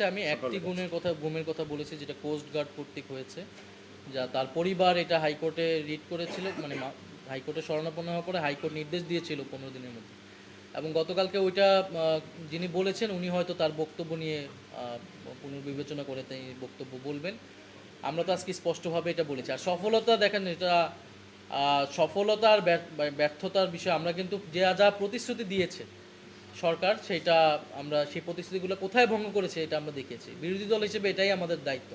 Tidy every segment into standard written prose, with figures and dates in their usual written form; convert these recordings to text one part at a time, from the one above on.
আমি একটি গুমের কথা বলেছি যেটা কোস্ট গার্ড কর্তৃক হয়েছে, যা তার পরিবার এটা হাইকোর্টে রিট করেছিল, মানে হাইকোর্টে শরণাপন্ন হওয়ার পরে হাইকোর্ট নির্দেশ দিয়েছিল 15 দিনের মধ্যে। এবং গতকালকে ওইটা যিনি বলেছেন উনি হয়তো তার বক্তব্য নিয়ে পুনর্বিবেচনা করে তাই বক্তব্য বলবেন। আমরা তো আজকে স্পষ্টভাবে এটা বলেছি। আর সফলতা দেখেন, এটা সফলতা আর ব্যর্থতার বিষয় আমরা কিন্তু যা প্রতিশ্রুতি দিয়েছে সরকার, সেটা আমরা সেই প্রতিশ্রুতিগুলো কোথায় ভঙ্গ করেছে এটা আমরা দেখেছি। বিরোধী দল হিসেবে এটাই আমাদের দায়িত্ব,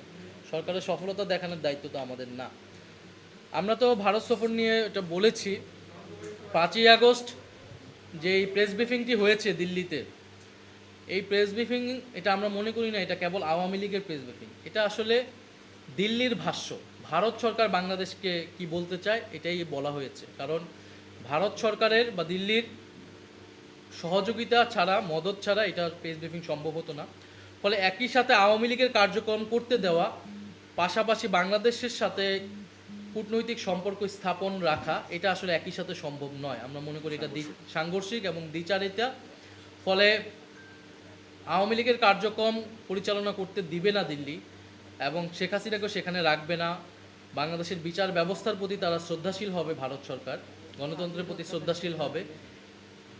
সরকারের সফলতা দেখানোর দায়িত্ব তো আমাদের না। আমরা তো ভারত সফর নিয়ে এটা বলেছি। 5ই আগস্ট যে এই প্রেস ব্রিফিংটি হয়েছে দিল্লিতে, এই প্রেস ব্রিফিং এটা আমরা মনে করি না এটা কেবল আওয়ামী লীগের প্রেস ব্রিফিং। এটা আসলে দিল্লির ভাষ্য, ভারত সরকার বাংলাদেশকে কি বলতে চায় এটাই বলা হয়েছে। কারণ ভারত সরকারের বা দিল্লির সহযোগিতা ছাড়া, মদত ছাড়া এটা প্রেস ব্রিফিং সম্ভব হতো না। ফলে একই সাথে আওয়ামী লীগের কার্যক্রম করতে দেওয়া, পাশাপাশি বাংলাদেশের সাথে কূটনৈতিক সম্পর্ক স্থাপন রাখা, এটা আসলে একই সাথে সম্ভব নয়। আমরা মনে করি এটা সাংঘর্ষিক এবং দ্বিচারিতা। ফলে আওয়ামী লীগের কার্যক্রম পরিচালনা করতে দিবে না দিল্লি, এবং শেখ হাসিনাকেও সেখানে রাখবে না। বাংলাদেশের বিচার ব্যবস্থার প্রতি তারা শ্রদ্ধাশীল হবে, ভারত সরকার গণতন্ত্রের প্রতি শ্রদ্ধাশীল হবে।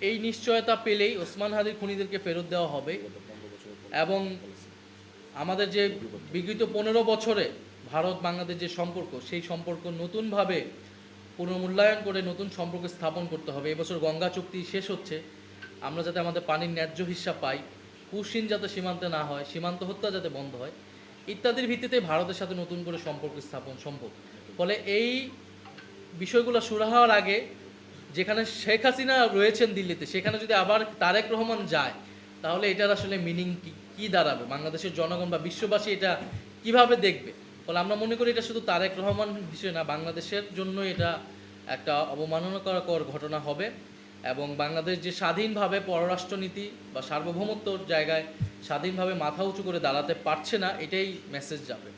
এই নিশ্চয়তা পেলেই ওসমান হাদির খুনিদেরকে ফেরত দেওয়া হবে। এবং আমাদের যে বিগত 15 বছরে ভারত বাংলাদেশ যে সম্পর্ক, সেই সম্পর্ক নতুনভাবে পুনর্মূল্যায়ন করে নতুন সম্পর্ক স্থাপন করতে হবে। এবছর গঙ্গা চুক্তি শেষ হচ্ছে, আমরা যাতে আমাদের পানির ন্যায্য হিস্সা পাই, কুশিন যাতে সীমান্তে না হয়, সীমান্ত হত্যা যাতে বন্ধ হয়, ইত্যাদির ভিত্তিতে ভারতের সাথে নতুন করে সম্পর্ক স্থাপন সম্ভব। ফলে এই বিষয়গুলো শুরু হওয়ার আগে, যেখানে শেখ হাসিনা রয়েছেন দিল্লিতে, সেখানে যদি আবার তারেক রহমান যায়, তাহলে এটার আসলে মিনিং কি দাঁড়াবে, বাংলাদেশের জনগণ বা বিশ্ববাসী এটা কিভাবে দেখবে। ফলে আমরা মনে করি এটা শুধু তারেক রহমান বিষয় না, বাংলাদেশের জন্য এটা একটা অবমাননাকর ঘটনা হবে। এবং বাংলাদেশ যে স্বাধীনভাবে পররাষ্ট্রনীতি বা সার্বভৌমত্বর জায়গায় স্বাধীনভাবে মাথা উঁচু করে দাঁড়াতে পারছে না, এটাই মেসেজ যাবে।